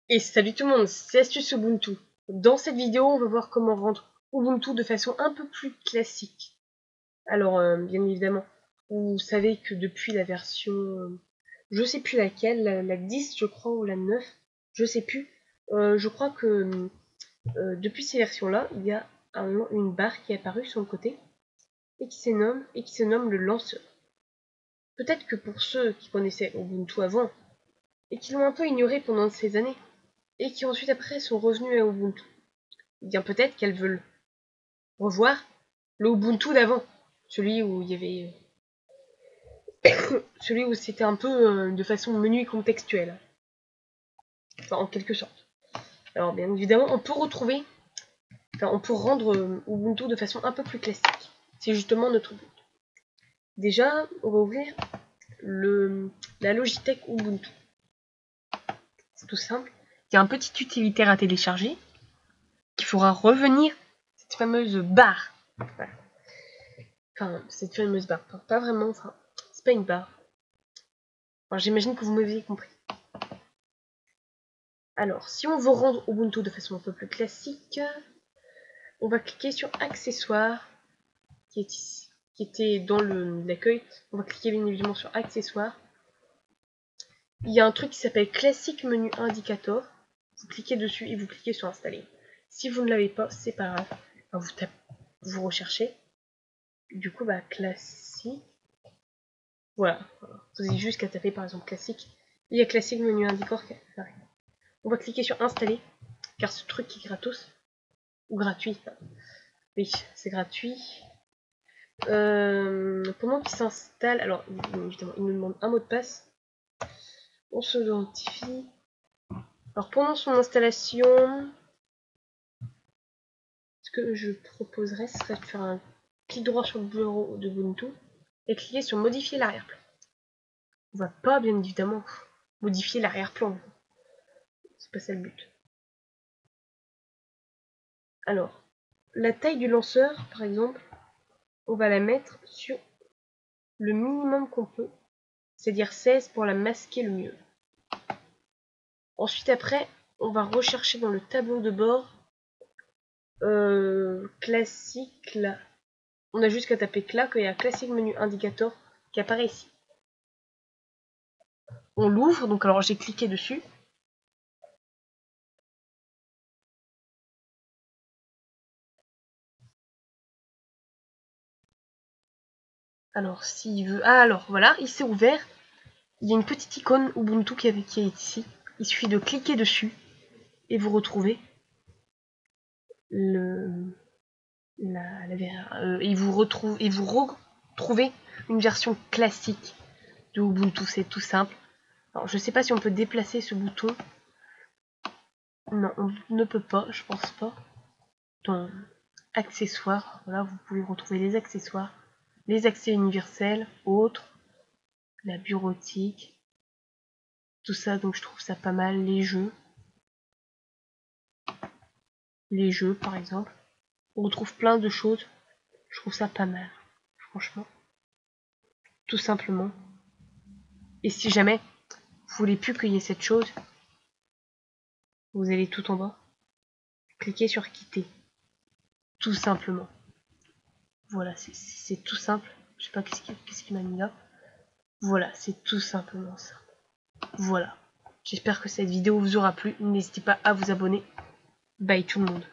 Et salut tout le monde, c'est Astuce Ubuntu. Dans cette vidéo, on va voir comment rendre Ubuntu de façon un peu plus classique. Alors, bien évidemment, vous savez que depuis la version, je sais plus laquelle, la 10 je crois, ou la 9, je sais plus. Je crois que depuis ces versions-là, il y a une barre qui est apparue sur le côté et qui se nomme le lanceur. Peut-être que pour ceux qui connaissaient Ubuntu avant et qui l'ont un peu ignoré pendant ces années, et qui ensuite après sont revenus à Ubuntu, bien peut-être qu'elles veulent revoir le Ubuntu d'avant, celui où il y avait celui où c'était un peu de façon menu contextuelle, enfin en quelque sorte. Alors bien évidemment on peut rendre Ubuntu de façon un peu plus classique, c'est justement notre but. Déjà on va ouvrir la Logitech Ubuntu, c'est tout simple. Il y a un petit utilitaire à télécharger qu'il faudra revenir cette fameuse barre. Voilà. Enfin, cette fameuse barre. Enfin, pas vraiment, enfin, c'est pas une barre. Enfin, j'imagine que vous m'avez compris. Alors, si on veut rendre Ubuntu de façon un peu plus classique, on va cliquer sur Accessoires, qui est ici, qui était dans l'accueil. On va cliquer bien évidemment sur Accessoires. Il y a un truc qui s'appelle Classic Menu Indicator. Vous cliquez dessus et vous cliquez sur Installer. Si vous ne l'avez pas, c'est pas grave. Enfin, vous recherchez. Du coup, classique. Voilà. Vous avez juste qu'à taper par exemple classique. Il y a Classic Menu Indicator qui arrive. On va cliquer sur Installer, car ce truc est gratos. Ou gratuit. Oui, c'est gratuit. Pendant qu'il s'installe, alors évidemment, il nous demande un mot de passe. On se identifie. Alors pendant son installation, ce que je proposerais, ce serait de faire un clic droit sur le bureau de Ubuntu et cliquer sur modifier l'arrière-plan. On va pas bien évidemment modifier l'arrière-plan. C'est pas ça le but. Alors, la taille du lanceur, par exemple, on va la mettre sur le minimum qu'on peut, c'est-à-dire 16 pour la masquer le mieux. Ensuite, après, on va rechercher dans le tableau de bord classique là. On a juste qu'à taper là qu'il y a classique menu indicator qui apparaît ici. On l'ouvre, donc alors j'ai cliqué dessus. Alors s'il veut. Ah alors voilà, il s'est ouvert. Il y a une petite icône Ubuntu qui est ici. Il suffit de cliquer dessus et vous retrouvez et vous retrouvez une version classique de Ubuntu, c'est tout simple. Alors je sais pas si on peut déplacer ce bouton. Non, on ne peut pas, je pense pas. Dans accessoires, voilà, vous pouvez retrouver les accessoires, les accès universels, autres, la bureautique, tout ça, donc je trouve ça pas mal. Les jeux par exemple, on retrouve plein de choses, je trouve ça pas mal, franchement, tout simplement. Et si jamais vous voulez plus qu'il y ait cette chose, vous allez tout en bas, cliquez sur quitter, tout simplement. Voilà, c'est tout simple. Je sais pas qu'est-ce qui m'a mis là. Voilà, c'est tout simplement ça. Voilà. J'espère que cette vidéo vous aura plu. N'hésitez pas à vous abonner. Bye tout le monde.